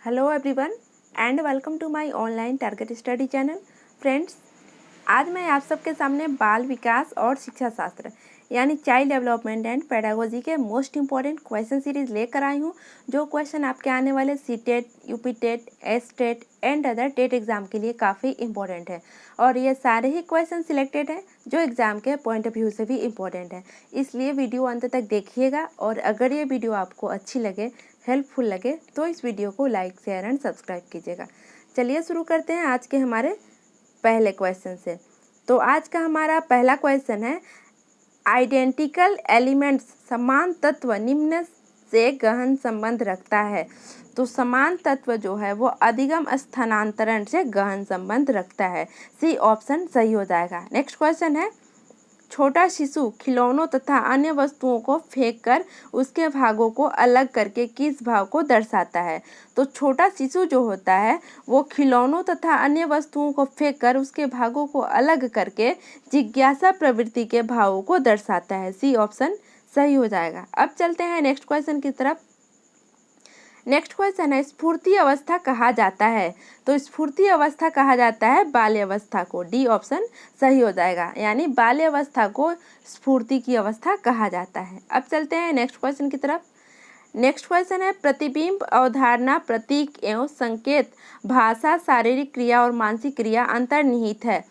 Hello everyone and welcome to my online target study channel. Friends, आज मैं आप सबके सामने बाल विकास और शिक्षा शास्त्र यानी चाइल्ड डेवलपमेंट एंड पेडागोजी के मोस्ट इंपॉर्टेंट क्वेश्चन सीरीज लेकर आई हूँ। जो क्वेश्चन आपके आने वाले CTET, UPTET, STET and other TET exam के लिए काफ़ी इंपॉर्टेंट है और ये सारे ही क्वेश्चन सिलेक्टेड हैं जो एग्ज़ाम के पॉइंट ऑफ व्यू से भी इम्पोर्टेंट है। इसलिए वीडियो अंत तक देखिएगा और अगर ये वीडियो आपको अच्छी लगे, हेल्पफुल लगे तो इस वीडियो को लाइक, शेयर एंड सब्सक्राइब कीजिएगा। चलिए शुरू करते हैं आज के हमारे पहले क्वेश्चन से। तो आज का हमारा पहला क्वेश्चन है, आइडेंटिकल एलिमेंट्स समान तत्व निम्न से गहन संबंध रखता है। तो समान तत्व जो है वो अधिगम स्थानांतरण से गहन संबंध रखता है। सी ऑप्शन सही हो जाएगा। नेक्स्ट क्वेश्चन है, छोटा शिशु खिलौनों तथा अन्य वस्तुओं को फेंककर उसके भागों को अलग करके किस भाव को दर्शाता है। तो छोटा शिशु जो होता है वो खिलौनों तथा अन्य वस्तुओं को फेंककर उसके भागों को अलग करके जिज्ञासा प्रवृत्ति के भावों को दर्शाता है। सी ऑप्शन सही हो जाएगा। अब चलते हैं नेक्स्ट क्वेश्चन की तरफ। नेक्स्ट क्वेश्चन है, स्फूर्ति अवस्था कहा जाता है। तो स्फूर्ति अवस्था कहा जाता है बाल्य अवस्था को। डी ऑप्शन सही हो जाएगा, यानी बाल्य अवस्था को स्फूर्ति की अवस्था कहा जाता है। अब चलते हैं नेक्स्ट क्वेश्चन की तरफ। नेक्स्ट क्वेश्चन है, प्रतिबिंब, अवधारणा, प्रतीक एवं संकेत, भाषा, शारीरिक क्रिया और मानसिक क्रिया अंतर्निहित है।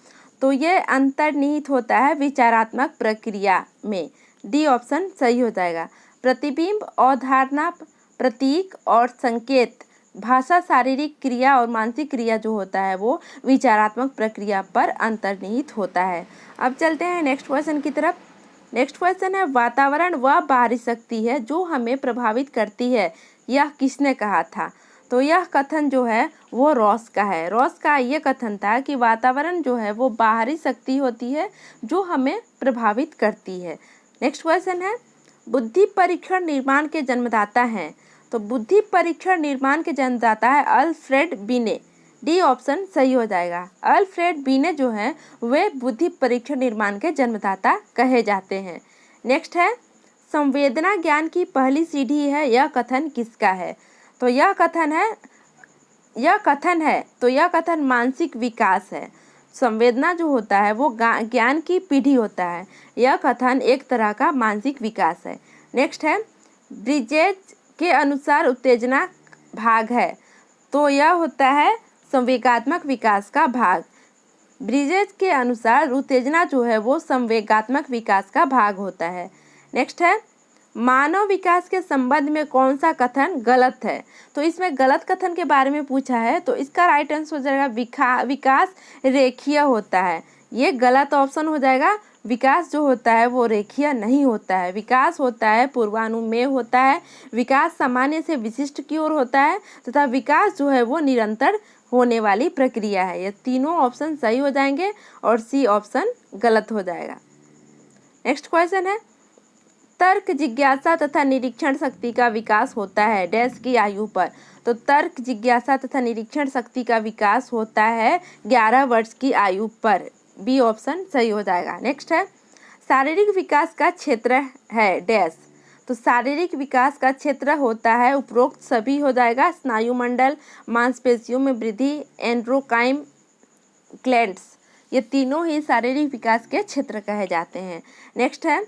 तो ये अंतर्निहित होता है विचारात्मक प्रक्रिया में। डी ऑप्शन सही हो जाएगा। प्रतिबिंब, अवधारणा, प्रतीक और संकेत, भाषा, शारीरिक क्रिया और मानसिक क्रिया जो होता है वो विचारात्मक प्रक्रिया पर अंतर्निहित होता है। अब चलते हैं नेक्स्ट क्वेश्चन की तरफ। नेक्स्ट क्वेश्चन है, वातावरण वह बाहरी शक्ति है जो हमें प्रभावित करती है, यह किसने कहा था। तो यह कथन जो है वो रॉस का है। रॉस का ये कथन था कि वातावरण जो है वो बाहरी शक्ति होती है जो हमें प्रभावित करती है। नेक्स्ट क्वेश्चन है, बुद्धि परीक्षण निर्माण के जन्मदाता हैं। तो बुद्धि परीक्षण निर्माण के जन्मदाता है अल्फ्रेड बिने। डी ऑप्शन सही हो जाएगा। अल्फ्रेड बिने जो हैं वे बुद्धि परीक्षण निर्माण के जन्मदाता कहे जाते हैं। नेक्स्ट है, संवेदना ज्ञान की पहली सीढ़ी है, यह कथन किसका है। तो यह कथन मानसिक विकास है। संवेदना जो होता है वो ज्ञान की पीढ़ी होता है। यह कथन एक तरह का मानसिक विकास है। नेक्स्ट है, ब्रिजेज के अनुसार उत्तेजना भाग है। तो यह होता है संवेगात्मक विकास का भाग। ब्रिजेज के अनुसार उत्तेजना जो है वो संवेगात्मक विकास का भाग होता है। नेक्स्ट है, मानव विकास के संबंध में कौन सा कथन गलत है। तो इसमें गलत कथन के बारे में पूछा है, तो इसका राइट आंसर हो जाएगा विकास रेखीय होता है। ये गलत ऑप्शन हो जाएगा। विकास जो होता है वो रेखीय नहीं होता है। विकास होता है पूर्वानुमेय होता है। विकास सामान्य से विशिष्ट की ओर होता है तथा विकास जो है वो निरंतर होने वाली प्रक्रिया है। ये तीनों ऑप्शन सही हो जाएंगे और सी ऑप्शन गलत हो जाएगा। नेक्स्ट क्वेश्चन है, तर्क, जिज्ञासा तथा निरीक्षण शक्ति का विकास होता है डैश की आयु पर। तो तर्क, जिज्ञासा तथा निरीक्षण शक्ति का विकास होता है 11 वर्ष की आयु पर। बी ऑप्शन सही हो जाएगा। नेक्स्ट है, शारीरिक विकास का क्षेत्र है डैश। तो शारीरिक विकास का क्षेत्र होता है उपरोक्त सभी हो जाएगा। स्नायुमंडल, मांसपेशियों में वृद्धि, एंड्रोकाइन ग्लैंड्स, ये तीनों ही शारीरिक विकास के क्षेत्र कहे जाते हैं। नेक्स्ट है,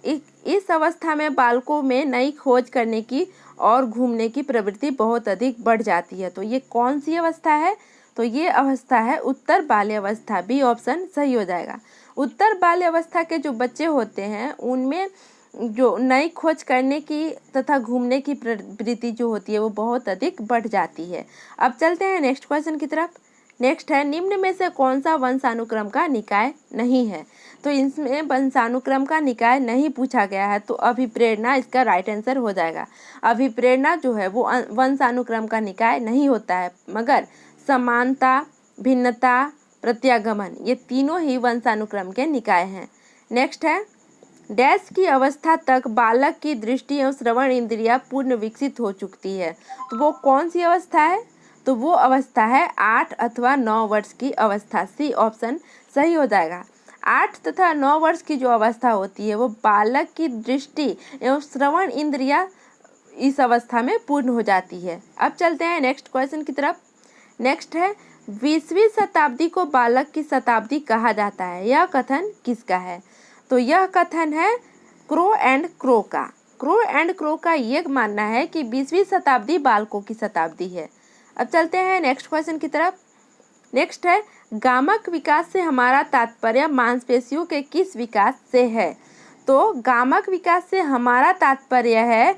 इस अवस्था में बालकों में नई खोज करने की और घूमने की प्रवृत्ति बहुत अधिक बढ़ जाती है। तो ये कौन सी अवस्था है। तो ये अवस्था है उत्तर बाल्य अवस्था। बी ऑप्शन सही हो जाएगा। उत्तर बाल्य अवस्था के जो बच्चे होते हैं उनमें जो नई खोज करने की तथा घूमने की प्रवृत्ति जो होती है वो बहुत अधिक बढ़ जाती है। अब चलते हैं नेक्स्ट क्वेश्चन की तरफ। नेक्स्ट है, निम्न में से कौन सा वंशानुक्रम का निकाय नहीं है। तो इसमें वंशानुक्रम का निकाय नहीं पूछा गया है, तो अभिप्रेरणा इसका राइट आंसर हो जाएगा। अभिप्रेरणा जो है वो वंशानुक्रम का निकाय नहीं होता है, मगर समानता, भिन्नता, प्रत्यागमन, ये तीनों ही वंशानुक्रम के निकाय हैं। नेक्स्ट है, डैश की अवस्था तक बालक की दृष्टि एवं श्रवण इंद्रियां पूर्ण विकसित हो चुकती है। तो वो कौन सी अवस्था है। तो वो अवस्था है 8 अथवा 9 वर्ष की अवस्था। सी ऑप्शन सही हो जाएगा। 8 तथा 9 वर्ष की जो अवस्था होती है वो बालक की दृष्टि एवं श्रवण इस अवस्था में पूर्ण हो जाती है। अब चलते हैं नेक्स्ट क्वेश्चन की तरफ। नेक्स्ट है 20वीं शताब्दी को बालक की शताब्दी कहा जाता है, यह कथन किसका है? तो यह कथन है क्रो एंड क्रो का। क्रो एंड क्रो का ये मानना है कि 20वीं शताब्दी बालकों की शताब्दी है। अब चलते हैं नेक्स्ट क्वेश्चन की तरफ। नेक्स्ट है गामक विकास से हमारा तात्पर्य मांसपेशियों के किस विकास से है? तो गामक विकास से हमारा तात्पर्य है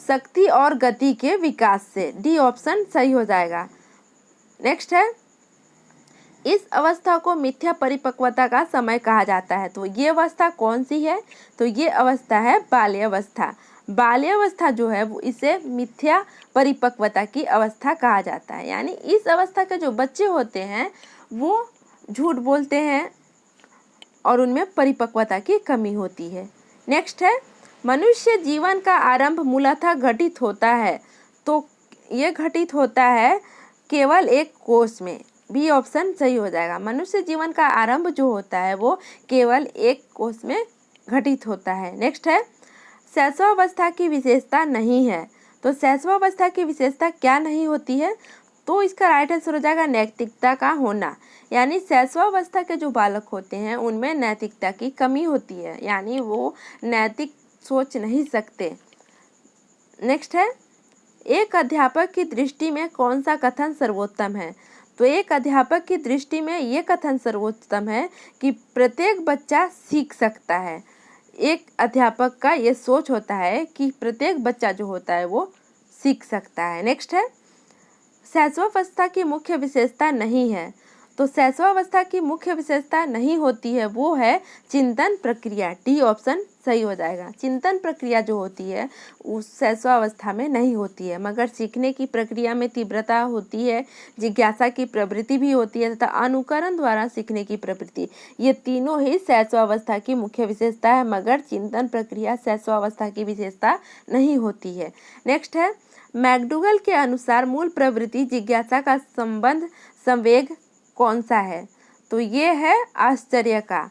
शक्ति और गति के विकास से। डी ऑप्शन सही हो जाएगा। नेक्स्ट है इस अवस्था को मिथ्या परिपक्वता का समय कहा जाता है। तो ये अवस्था कौन सी है? तो ये अवस्था है बाल्यावस्था। बाल्यावस्था जो है वो इसे मिथ्या परिपक्वता की अवस्था कहा जाता है। यानी इस अवस्था के जो बच्चे होते हैं वो झूठ बोलते हैं और उनमें परिपक्वता की कमी होती है। नेक्स्ट है मनुष्य जीवन का आरंभ मूलतः घटित होता है। तो ये घटित होता है केवल एक कोष में। बी ऑप्शन सही हो जाएगा। मनुष्य जीवन का आरंभ जो होता है वो केवल एक कोष में घटित होता है। नेक्स्ट है शैशवावस्था की विशेषता नहीं है। तो शैशवावस्था की विशेषता क्या नहीं होती है? तो इसका राइट आंसर हो जाएगा नैतिकता का होना। यानी शैशवावस्था के जो बालक होते हैं उनमें नैतिकता की कमी होती है, यानी वो नैतिक सोच नहीं सकते। नेक्स्ट है एक अध्यापक की दृष्टि में कौन सा कथन सर्वोत्तम है? तो एक अध्यापक की दृष्टि में ये कथन सर्वोत्तम है कि प्रत्येक बच्चा सीख सकता है। एक अध्यापक का ये सोच होता है कि प्रत्येक बच्चा जो होता है वो सीख सकता है। नेक्स्ट है शैशवावस्था की मुख्य विशेषता नहीं है। तो शैशवावस्था की मुख्य विशेषता नहीं होती है वो है चिंतन प्रक्रिया। डी ऑप्शन सही हो जाएगा। चिंतन प्रक्रिया जो होती है उस शैशवावस्था में नहीं होती है, मगर सीखने की प्रक्रिया में तीव्रता होती है, जिज्ञासा की प्रवृत्ति भी होती है तथा अनुकरण द्वारा सीखने की प्रवृत्ति। ये तीनों ही शैशवावस्था की मुख्य विशेषता है, मगर चिंतन प्रक्रिया शैशवावस्था की विशेषता नहीं होती है। नेक्स्ट है मैकडूगल के अनुसार मूल प्रवृत्ति जिज्ञासा का संबंध संवेग कौन सा है? तो ये है आश्चर्य का।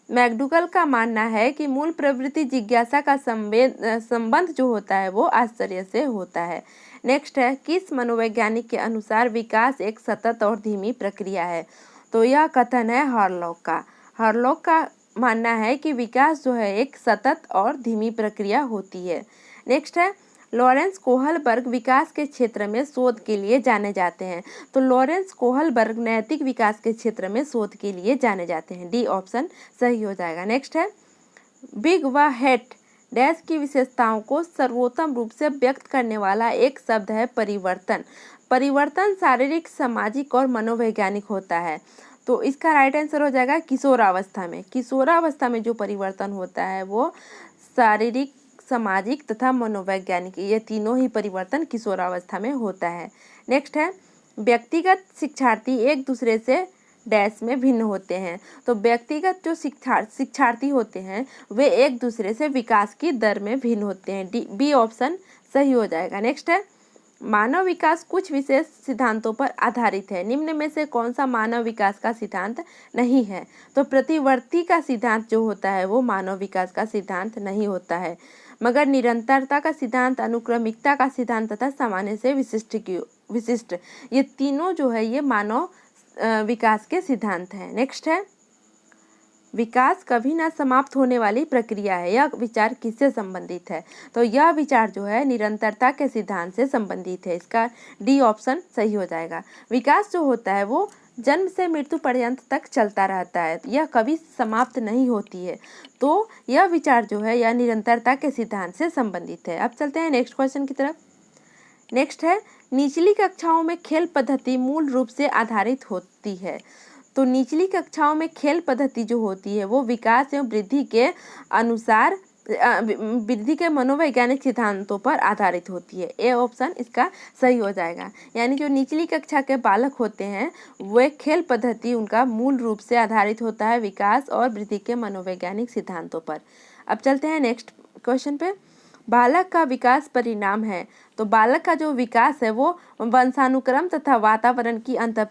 मैकडूगल का मानना है कि मूल प्रवृत्ति जिज्ञासा का संबंध जो होता है वो आश्चर्य से होता है। नेक्स्ट है किस मनोवैज्ञानिक के अनुसार विकास एक सतत और धीमी प्रक्रिया है? तो यह कथन है हॉरलॉक का। हॉरलॉक का मानना है कि विकास जो है एक सतत और धीमी प्रक्रिया होती है। नेक्स्ट है लॉरेंस कोहलबर्ग विकास के क्षेत्र में शोध के लिए जाने जाते हैं। तो लॉरेंस कोहलबर्ग नैतिक विकास के क्षेत्र में शोध के लिए जाने जाते हैं। डी ऑप्शन सही हो जाएगा। नेक्स्ट है बिग व हेट डैश की विशेषताओं को सर्वोत्तम रूप से व्यक्त करने वाला एक शब्द है परिवर्तन। परिवर्तन शारीरिक, सामाजिक और मनोवैज्ञानिक होता है। तो इसका राइट आंसर हो जाएगा किशोरावस्था में। किशोरावस्था में जो परिवर्तन होता है वो शारीरिक, सामाजिक तथा मनोवैज्ञानिक, ये तीनों ही परिवर्तन किशोरावस्था में होता है। नेक्स्ट है व्यक्तिगत शिक्षार्थी एक दूसरे से डैश में भिन्न होते हैं। तो व्यक्तिगत जो शिक्षार्थी होते हैं वे एक दूसरे से विकास की दर में भिन्न होते हैं। डी बी ऑप्शन सही हो जाएगा। नेक्स्ट है मानव विकास कुछ विशेष सिद्धांतों पर आधारित है। निम्न में से कौन सा मानव विकास का सिद्धांत नहीं है? तो प्रतिवर्ती का सिद्धांत जो होता है वो मानव विकास का सिद्धांत नहीं होता है, मगर निरंतरता का सिद्धांत, अनुक्रमिकता का सिद्धांत तथा सामान्य से विशिष्ट ये तीनों जो है ये मानव विकास के सिद्धांत हैं। नेक्स्ट है विकास कभी न समाप्त होने वाली प्रक्रिया है। यह विचार किससे संबंधित है? तो यह विचार जो है निरंतरता के सिद्धांत से संबंधित है। इसका डी ऑप्शन सही हो जाएगा। विकास जो होता है वो जन्म से मृत्यु पर्यंत तक चलता रहता है, यह कभी समाप्त नहीं होती है। तो यह विचार जो है यह निरंतरता के सिद्धांत से संबंधित है। अब चलते हैं नेक्स्ट क्वेश्चन की तरफ। नेक्स्ट है निचली कक्षाओं में खेल पद्धति मूल रूप से आधारित होती है। तो निचली कक्षाओं में खेल पद्धति जो होती है वो विकास एवं वृद्धि के अनुसार वृद्धि के मनोवैज्ञानिक सिद्धांतों पर आधारित होती है। ए ऑप्शन इसका सही हो जाएगा। यानी जो निचली कक्षा के बालक होते हैं वे खेल पद्धति उनका मूल रूप से आधारित होता है विकास और वृद्धि के मनोवैज्ञानिक सिद्धांतों पर। अब चलते हैं नेक्स्ट क्वेश्चन पे। बालक का विकास परिणाम है। तो बालक का जो विकास है वो वंशानुक्रम तथा वातावरण की अंतः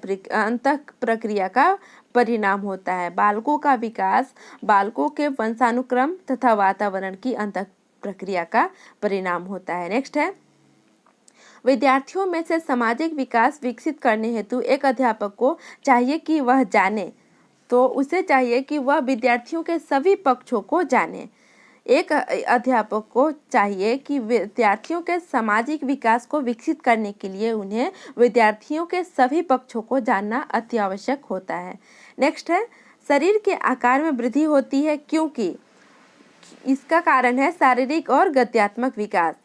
प्रक्रिया का परिणाम होता है। बालकों का विकास बालकों के वंशानुक्रम तथा वातावरण की अंतः प्रक्रिया का परिणाम होता है। नेक्स्ट है, विद्यार्थियों में से सामाजिक विकास विकसित करने हेतु एक अध्यापक को चाहिए कि वह जाने, तो उसे चाहिए कि वह विद्यार्थियों के सभी पक्षों को जाने। एक अध्यापक को चाहिए कि विद्यार्थियों के सामाजिक विकास को विकसित करने के लिए उन्हें विद्यार्थियों के सभी पक्षों को जानना अति आवश्यक होता है। नेक्स्ट है, शरीर के आकार में वृद्धि होती है क्योंकि इसका कारण है शारीरिक और गत्यात्मक विकास।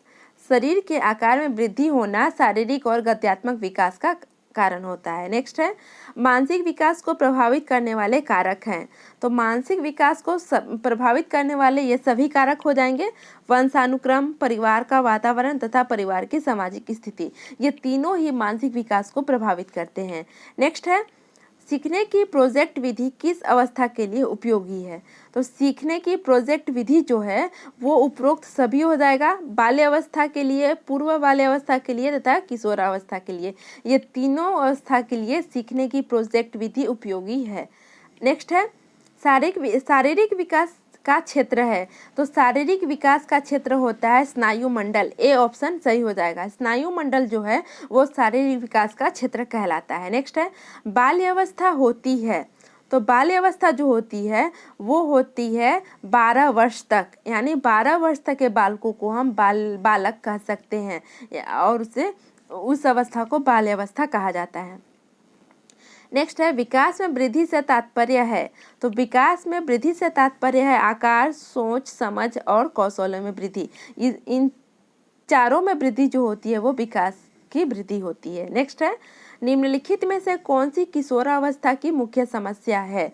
शरीर के आकार में वृद्धि होना शारीरिक और गत्यात्मक विकास का कारण होता है। नेक्स्ट है, मानसिक विकास को प्रभावित करने वाले कारक हैं। तो मानसिक विकास को प्रभावित करने वाले ये सभी कारक हो जाएंगे वंशानुक्रम, परिवार का वातावरण तथा परिवार की सामाजिक स्थिति। ये तीनों ही मानसिक विकास को प्रभावित करते हैं। नेक्स्ट है, सीखने की प्रोजेक्ट विधि किस अवस्था के लिए उपयोगी है। तो सीखने की प्रोजेक्ट विधि जो है वो उपरोक्त सभी हो जाएगा, बाल्यावस्था के लिए, पूर्व बाल्यावस्था के लिए तथा किशोरावस्था के लिए। ये तीनों अवस्था के लिए सीखने की प्रोजेक्ट विधि उपयोगी है। नेक्स्ट है, शारीरिक विकास का क्षेत्र है। तो शारीरिक विकास का क्षेत्र होता है स्नायु मंडल। ए ऑप्शन सही हो जाएगा। स्नायु मंडल जो है वो शारीरिक विकास का क्षेत्र कहलाता है। नेक्स्ट है, बाल्यावस्था होती है। तो बाल्यावस्था जो होती है वो होती है 12 वर्ष तक, यानी 12 वर्ष तक के बालकों को हम बालक कह सकते हैं और उस अवस्था को बाल्यावस्था कहा जाता है। नेक्स्ट है, विकास में वृद्धि से तात्पर्य है। तो विकास में वृद्धि से तात्पर्य है आकार, सोच, समझ और कौशलों में वृद्धि। इन चारों में वृद्धि जो होती है वो विकास की वृद्धि होती है। नेक्स्ट है, निम्नलिखित में से कौन सी किशोरावस्था की मुख्य समस्या है।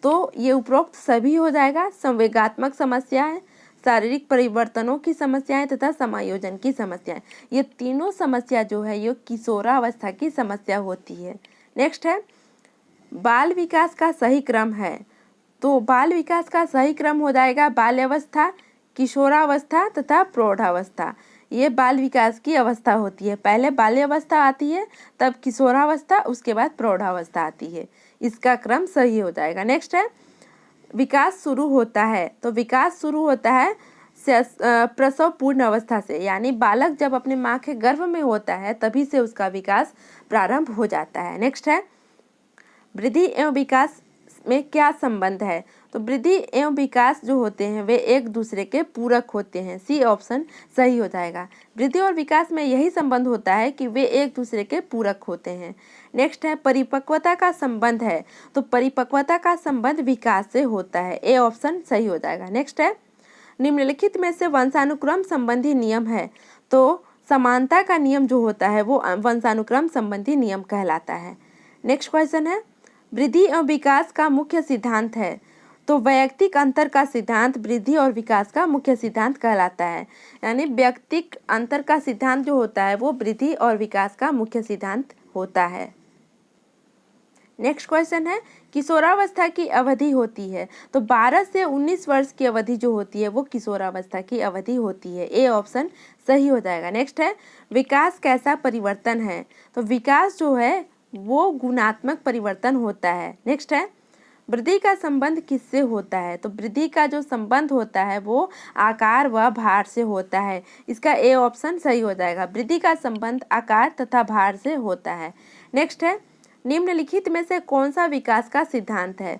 तो ये उपरोक्त सभी हो जाएगा। संवेगात्मक समस्याएं, शारीरिक परिवर्तनों की समस्याएं तथा समायोजन की समस्याएं। ये तीनों समस्या जो है ये किशोरावस्था की समस्या होती है। नेक्स्ट है, बाल विकास का सही क्रम है। तो बाल विकास का सही क्रम हो जाएगा बाल्यावस्था, किशोरावस्था तथा प्रौढ़ावस्था। ये बाल विकास की अवस्था होती है। पहले बाल्यावस्था आती है, तब किशोरावस्था, उसके बाद प्रौढ़ावस्था आती है। इसका क्रम सही हो जाएगा। नेक्स्ट है, विकास शुरू होता है। तो विकास शुरू होता है प्रसव पूर्ण अवस्था से, यानी बालक जब अपने माँ के गर्भ में होता है तभी से उसका विकास प्रारंभ हो जाता है। नेक्स्ट है, वृद्धि एवं विकास में क्या संबंध है। तो वृद्धि एवं विकास जो होते हैं वे एक दूसरे के पूरक होते हैं। सी ऑप्शन सही हो जाएगा। वृद्धि और विकास में यही संबंध होता है कि वे एक दूसरे के पूरक होते हैं। नेक्स्ट है, परिपक्वता का संबंध है। तो परिपक्वता का संबंध विकास से होता है। ए ऑप्शन सही हो जाएगा। नेक्स्ट है, निम्नलिखित में से वंशानुक्रम संबंधी नियम है। तो समानता का नियम जो होता है वो वंशानुक्रम संबंधी नियम कहलाता है। नेक्स्ट क्वेश्चन है, वृद्धि एवं विकास का मुख्य सिद्धांत है। तो वैयक्तिक अंतर का सिद्धांत वृद्धि और विकास का मुख्य सिद्धांत कहलाता है, यानी व्यक्तिक अंतर का सिद्धांत जो होता है वो वृद्धि और विकास का मुख्य सिद्धांत होता है। नेक्स्ट क्वेश्चन है, किशोरावस्था की अवधि होती है। तो 12 से 19 वर्ष की अवधि जो होती है वो किशोरावस्था की अवधि होती है। ए ऑप्शन सही हो जाएगा। नेक्स्ट है, विकास कैसा परिवर्तन है। तो विकास जो है वो गुणात्मक परिवर्तन होता है। नेक्स्ट है, वृद्धि का संबंध किससे होता है। तो वृद्धि का जो संबंध होता है वो आकार व भार से होता है। इसका ए ऑप्शन सही हो जाएगा। वृद्धि का संबंध आकार तथा भार से होता है। नेक्स्ट है, निम्नलिखित में से कौन सा विकास का सिद्धांत है।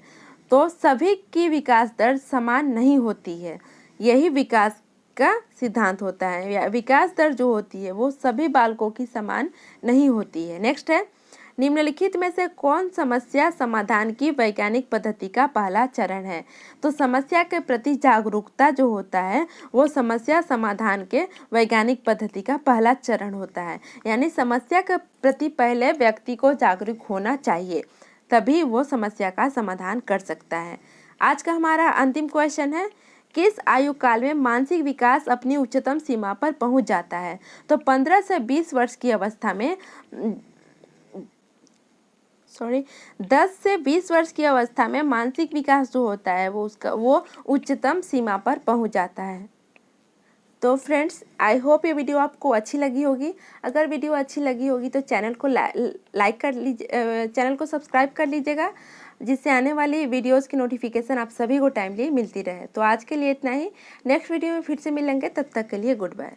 तो सभी की विकास दर समान नहीं होती है, यही विकास का सिद्धांत होता है। विकास दर जो होती है वो सभी बालकों की समान नहीं होती है। नेक्स्ट है, निम्नलिखित में से कौन समस्या समाधान की वैज्ञानिक पद्धति का पहला चरण है। तो समस्या के प्रति जागरूकता जो होता है वो समस्या समाधान के वैज्ञानिक पद्धति का पहला चरण होता है, यानी समस्या के प्रति पहले व्यक्ति को जागरूक होना चाहिए, तभी वो समस्या का समाधान कर सकता है। आज का हमारा अंतिम क्वेश्चन है, किस आयु काल में मानसिक विकास अपनी उच्चतम सीमा पर पहुंच जाता है। तो 15 से 20 वर्ष की अवस्था में 10 से 20 वर्ष की अवस्था में मानसिक विकास जो होता है वो उच्चतम सीमा पर पहुंच जाता है। तो फ्रेंड्स, आई होप ये वीडियो आपको अच्छी लगी होगी। अगर वीडियो अच्छी लगी होगी तो चैनल को लाइक कर लीजिए, चैनल को सब्सक्राइब कर लीजिएगा जिससे आने वाली वीडियोस की नोटिफिकेशन आप सभी को टाइमली मिलती रहे। तो आज के लिए इतना ही। नेक्स्ट वीडियो में फिर से मिलेंगे, तब तक के लिए गुड बाय।